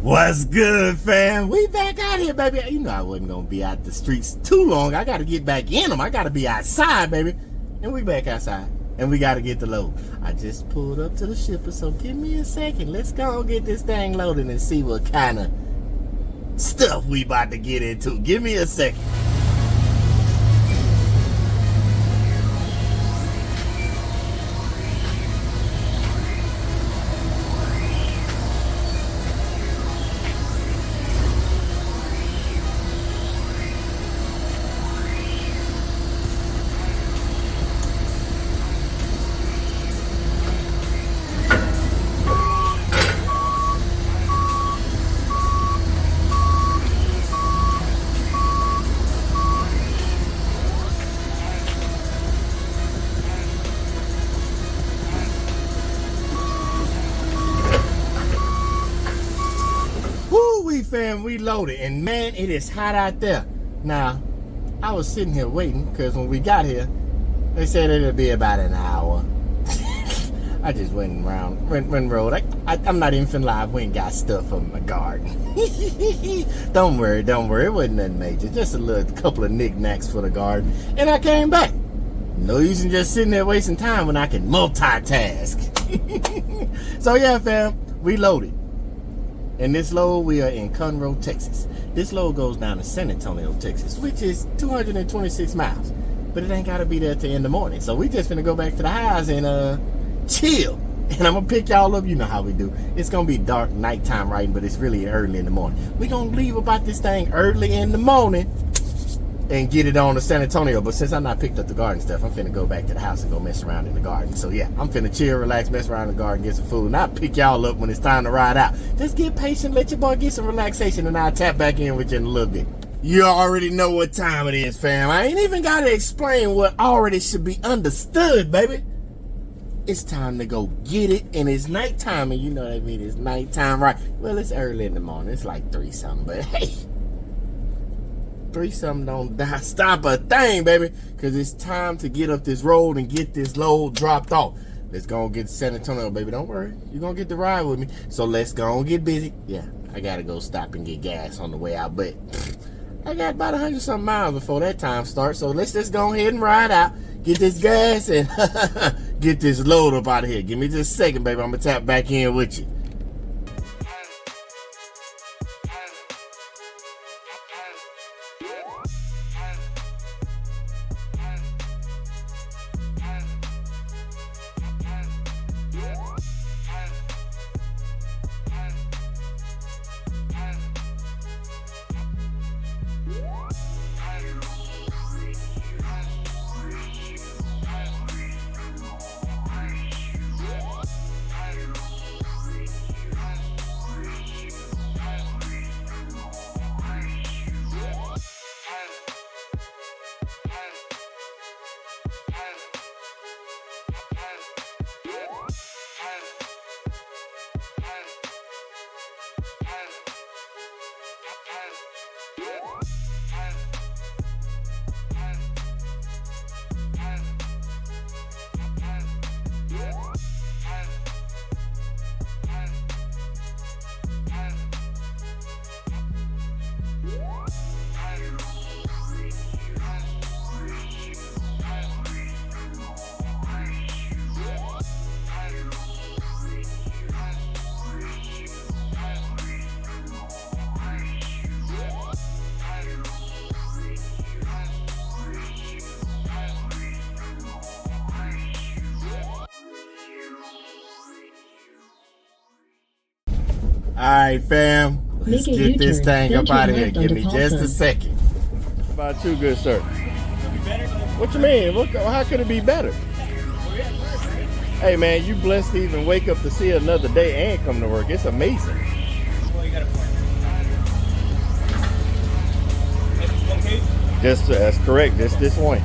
What's good, fam? We back out here, baby. You know I wasn't gonna be out the streets too long. I gotta get back in them. I gotta be outside, baby. And we back outside. And we gotta get the load. I just pulled up to the shipper, so give me a second. Let's go and get this thing loaded and see what kind of stuff we about to get into. Give me a second. Fam, we loaded, and man, it is hot out there. Now, I was sitting here waiting because when we got here, they said it'd be about an hour. I just went around, went road. I'm not even finna lie, we ain't got stuff from my garden. Don't worry, it wasn't nothing major. Just a couple of knickknacks for the garden, and I came back. No use in just sitting there wasting time when I can multitask. So yeah, fam, we loaded. And this load, we are in Conroe, Texas. This load goes down to San Antonio, Texas, which is 226 miles. But it ain't got to be there till in the morning. So we just finna go back to the house and chill. And I'm going to pick y'all up. You know how we do. It's going to be dark nighttime riding, but it's really early in the morning. We're going to leave about this thing early in the morning and get it on to San Antonio. But since I'm not picked up the garden stuff, I'm finna go back to the house and go mess around in the garden. So yeah, I'm finna chill, relax, mess around in the garden, get some food, and I'll pick y'all up when it's time to ride out. Just get patient, let your boy get some relaxation, and I'll tap back in with you in a little bit. You already know what time it is, fam. I ain't even gotta explain what already should be understood, baby. It's time to go get it, and it's nighttime, and you know what I mean, it's nighttime, right? Well, it's early in the morning, it's like 3-something, but hey. 3-something don't stop a thing, baby, because it's time to get up this road and get this load dropped off. Let's go and get to San Antonio, baby. Don't worry, you're gonna get the ride with me. So let's go and get busy. Yeah, I gotta go stop and get gas on the way out, but I got about 100-something miles before that time starts. So let's just go ahead and ride out, get this gas, and get this load up out of here. Give me just a second, baby. I'm gonna tap back in with you. Alright, fam, let's get this thing up out of here. Give me just a second. How about you, good sir? What you mean? How could it be better? Hey man, you blessed to even wake up to see another day and come to work. It's amazing. That's correct. Just this one.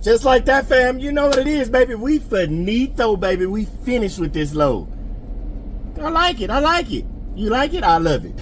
Just like that, fam. You know what it is, baby. We finito, baby. We finished with this load. I like it. I like it. You like it? I love it.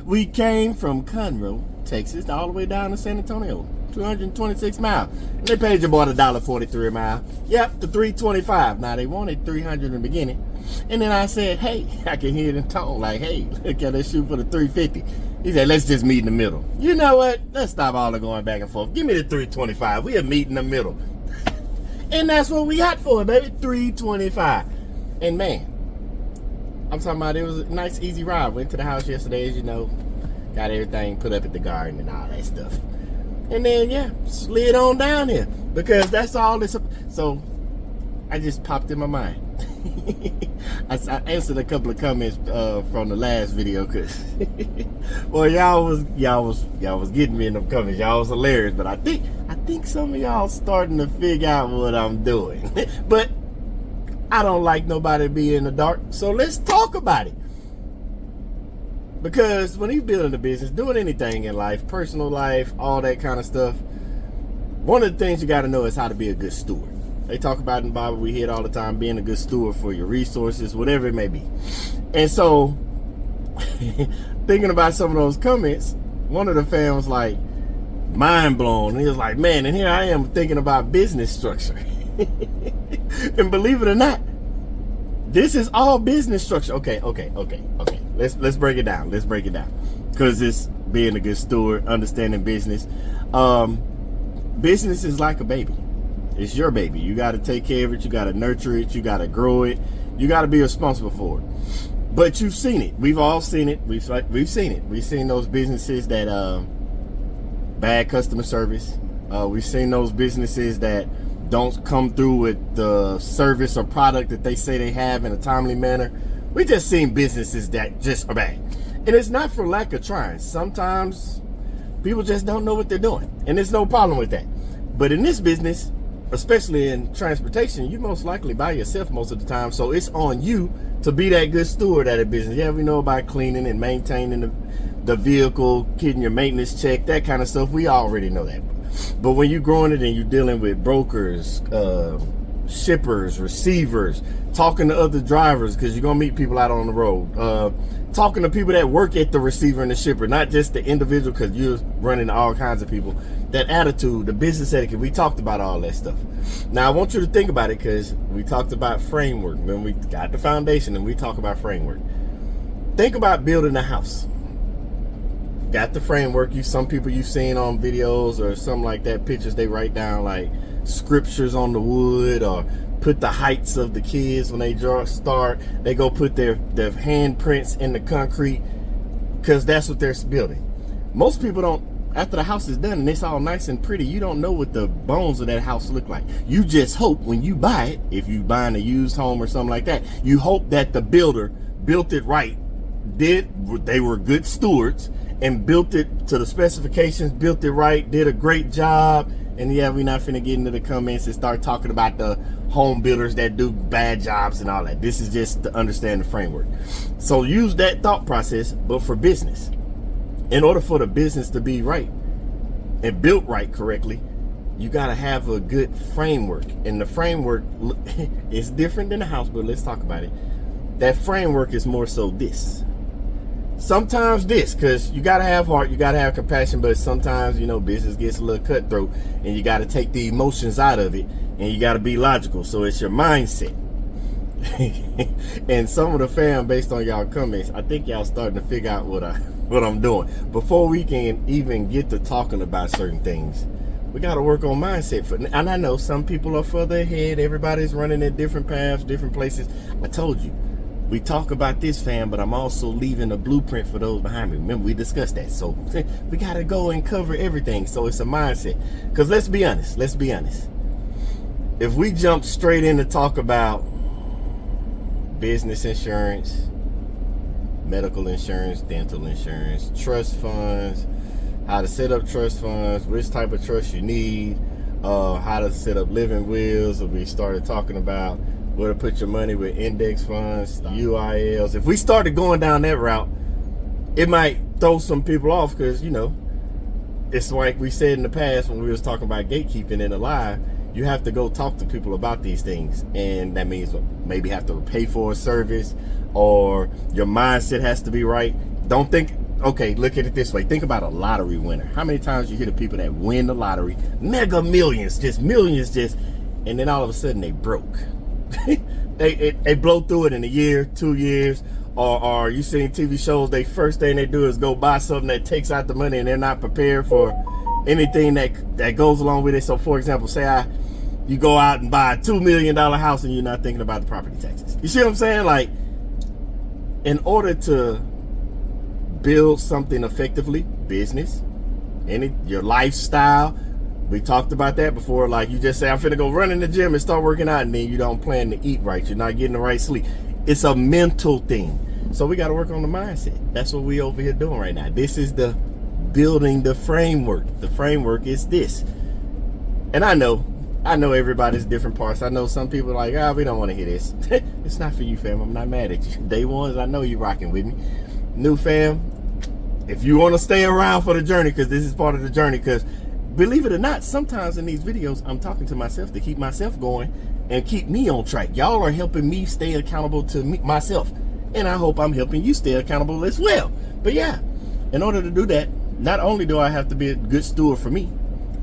We came from Conroe, Texas, all the way down to San Antonio. 226 miles. And they paid your boy $1.43 a mile. Yep, the $3.25. Now, they wanted $300 in the beginning. And then I said, hey, I can hear it in tone, like, hey, look at that shoot for the $3.50. He said, let's just meet in the middle. You know what? Let's stop all the going back and forth. Give me the $3.25. We'll meet in the middle. And that's what we got for it, baby. $3.25. And man, I'm talking about, it was a nice, easy ride. Went to the house yesterday, as you know. Got everything put up at the garden and all that stuff. And then, yeah, slid on down here. Because that's all this. So, I just popped in my mind. I answered a couple of comments from the last video, cause well, y'all was getting me in them comments. Y'all was hilarious, but I think some of y'all starting to figure out what I'm doing. But I don't like nobody being in the dark, so let's talk about it. Because when you're building a business, doing anything in life, personal life, all that kind of stuff, one of the things you got to know is how to be a good steward. They talk about in the Bible, we hear it all the time, being a good steward for your resources, whatever it may be. And so, thinking about some of those comments, one of the fans was like, mind blown. And he was like, man, and here I am thinking about business structure. And believe it or not, this is all business structure. Okay. Let's break it down. Because it's being a good steward, understanding business. Business is like a baby. It's your baby. You got to take care of it. You got to nurture it. You got to grow it. You got to be responsible for it. But you've seen it. We've all seen it. We've seen it. We've seen those businesses that bad customer service. We've seen those businesses that don't come through with the service or product that they say they have in a timely manner. We just seen businesses that just are bad. And it's not for lack of trying. Sometimes people just don't know what they're doing. And there's no problem with that. But in this business, especially in transportation, you most likely by yourself most of the time. So it's on you to be that good steward at a business. Yeah, we know about cleaning and maintaining the vehicle, getting your maintenance check, that kind of stuff. We already know that. But when you're growing it and you're dealing with brokers, shippers, receivers, talking to other drivers, because you're going to meet people out on the road, talking to people that work at the receiver and the shipper, not just the individual, because you're running all kinds of people. That attitude, the business etiquette, we talked about all that stuff. Now, I want you to think about it, because we talked about framework. When we got the foundation and we talk about framework. Think about building a house. Got the framework. Some people you've seen on videos or something like that, pictures they write down like scriptures on the wood, or put the heights of the kids when they start. They go put their handprints in the concrete, because that's what they're building. Most people don't. After the house is done and it's all nice and pretty, you don't know what the bones of that house look like. You just hope when you buy it, if you're buying a used home or something like that, you hope that the builder built it right. They were good stewards and built it to the specifications, built it right, did a great job. And yeah, we're not finna get into the comments and start talking about the home builders that do bad jobs and all that. This is just to understand the framework. So use that thought process, but for business. In order for the business to be right and built right correctly, you got to have a good framework. And the framework is different than the house, but let's talk about it. That framework is more so this. Sometimes this, because you got to have heart, you got to have compassion, but sometimes, business gets a little cutthroat and you got to take the emotions out of it and you got to be logical. So it's your mindset. And some of the fam, based on y'all comments, I think y'all starting to figure out what I'm doing. Before we can even get to talking about certain things, we got to work on mindset. And I know some people are further ahead. Everybody's running at different paths, different places. I told you, we talk about this, fam, but I'm also leaving a blueprint for those behind me. Remember, we discussed that. So we got to go and cover everything. So it's a mindset. Because let's be honest. If we jump straight in to talk about business insurance, medical insurance, dental insurance, trust funds, how to set up trust funds, which type of trust you need, how to set up living wills, or we started talking about where to put your money with index funds, UILs. If we started going down that route, it might throw some people off, because, it's like we said in the past when we was talking about gatekeeping in the live, you have to go talk to people about these things. And that means maybe have to pay for a service, or your mindset has to be right. Don't think, okay, look at it this way. Think about a lottery winner. How many times you hear the people that win the lottery, mega millions, and then all of a sudden they broke. they blow through it in a year, 2 years, or you see in TV shows, they first thing they do is go buy something that takes out the money, and they're not prepared for anything that goes along with it. So for example, say you go out and buy a $2 million house and you're not thinking about the property taxes. You see what I'm saying? Like, in order to build something effectively, business, your lifestyle, we talked about that before. Like, you just say, I'm finna go run in the gym and start working out, and then you don't plan to eat right. You're not getting the right sleep. It's a mental thing. So we got to work on the mindset. That's what we over here doing right now. This is the building the framework. The framework is this. And I know everybody's different parts. I know some people are like, we don't want to hear this. It's not for you, fam. I'm not mad at you. Day ones, I know you rocking with me. New fam, if you want to stay around for the journey, because this is part of the journey, because believe it or not, sometimes in these videos, I'm talking to myself to keep myself going and keep me on track. Y'all are helping me stay accountable to myself. And I hope I'm helping you stay accountable as well. But yeah, in order to do that, not only do I have to be a good steward for me,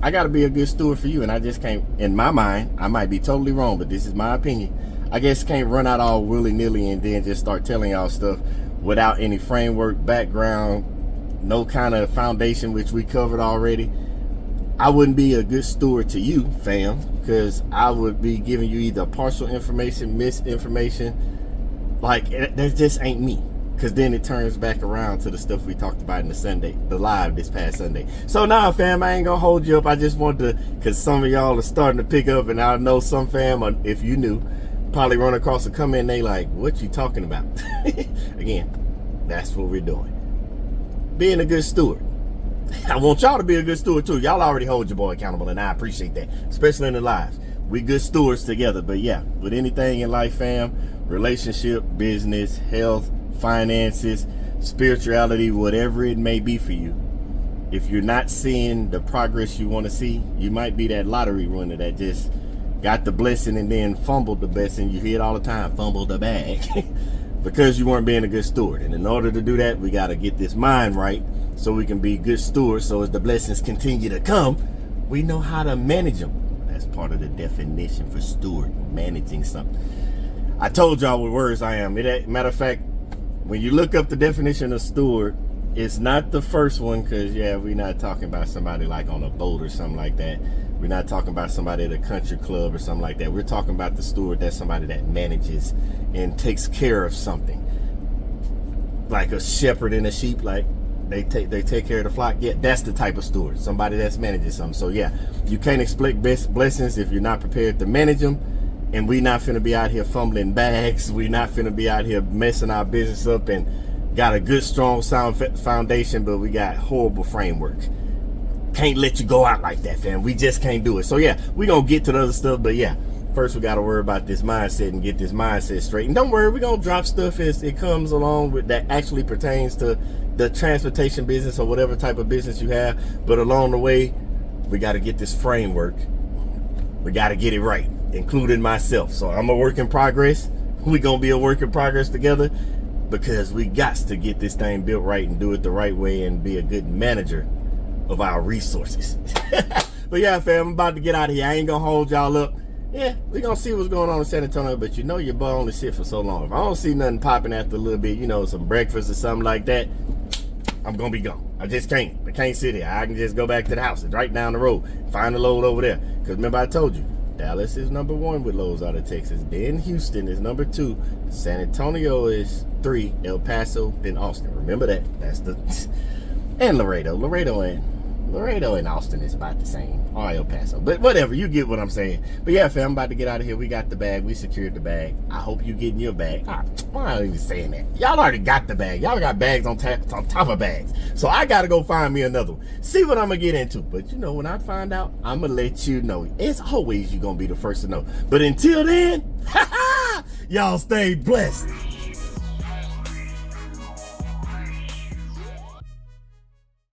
I got to be a good steward for you. And I just can't, in my mind, I might be totally wrong, but this is my opinion. I guess can't run out all willy-nilly and then just start telling y'all stuff without any framework, background, no kind of foundation, which we covered already. I wouldn't be a good steward to you, fam, because I would be giving you either partial information, misinformation. Like, that just ain't me. Because then it turns back around to the stuff we talked about in the live this past Sunday. So now, fam, I ain't gonna hold you up. I just want to, because some of y'all are starting to pick up, and I know some fam, if you knew, probably run across a comment and they like, what you talking about? Again, that's what we're doing. Being a good steward. I want y'all to be a good steward too. Y'all already hold your boy accountable, and I appreciate that, especially in the lives. We good stewards together. But yeah, with anything in life, fam, relationship, business, health, finances, spirituality, whatever it may be for you, if you're not seeing the progress you want to see, you might be that lottery winner that just got the blessing and then fumbled the blessing. You hear it all the time, fumbled the bag, because you weren't being a good steward. And in order to do that, we got to get this mind right so we can be good stewards. So as the blessings continue to come, we know how to manage them. That's part of the definition for steward, managing something. I told y'all what words I am. Matter of fact, when you look up the definition of steward, it's not the first one, because yeah, we're not talking about somebody like on a boat or something like that. We're not talking about somebody at a country club or something like that. We're talking about the steward. That's somebody that manages and takes care of something, like a shepherd and a sheep. Like they take care of the flock. Yeah, that's the type of steward. Somebody that's managing something. So yeah, you can't expect blessings if you're not prepared to manage them. And we not finna be out here fumbling bags. We not finna be out here messing our business up and got a good, strong, sound foundation, but we got horrible framework. Can't let you go out like that, fam. We just can't do it. So yeah, we gonna get to the other stuff, but yeah, first we gotta worry about this mindset and get this mindset straight. And don't worry, we gonna drop stuff as it comes along with that actually pertains to the transportation business or whatever type of business you have. But along the way, we gotta get this framework. We gotta get it right, including myself. So I'm a work in progress. We gonna be a work in progress together, because we got to get this thing built right and do it the right way and be a good manager of our resources. But yeah, fam, I'm about to get out of here. I ain't gonna hold y'all up. Yeah, we gonna see what's going on in San Antonio, but you know your boy only sit for so long. If I don't see nothing popping after a little bit, you know, some breakfast or something like that, I'm gonna be gone. I just can't. I can't sit here. I can just go back to the house. It's right down the road. Find a load over there. Because remember I told you, Dallas is number 1 with loads out of Texas. Then Houston is number 2. San Antonio is 3. El Paso, then Austin. Remember that. That's the... And Laredo. Laredo and Austin is about the same. Or El Paso. But whatever. You get what I'm saying. But yeah, fam, I'm about to get out of here. We got the bag. We secured the bag. I hope you getting your bag. Why am I even saying that? Y'all already got the bag. Y'all got bags on top of bags. So I got to go find me another one. See what I'm going to get into. But you know, when I find out, I'm going to let you know. It's always you going to be the first to know. But until then, y'all stay blessed.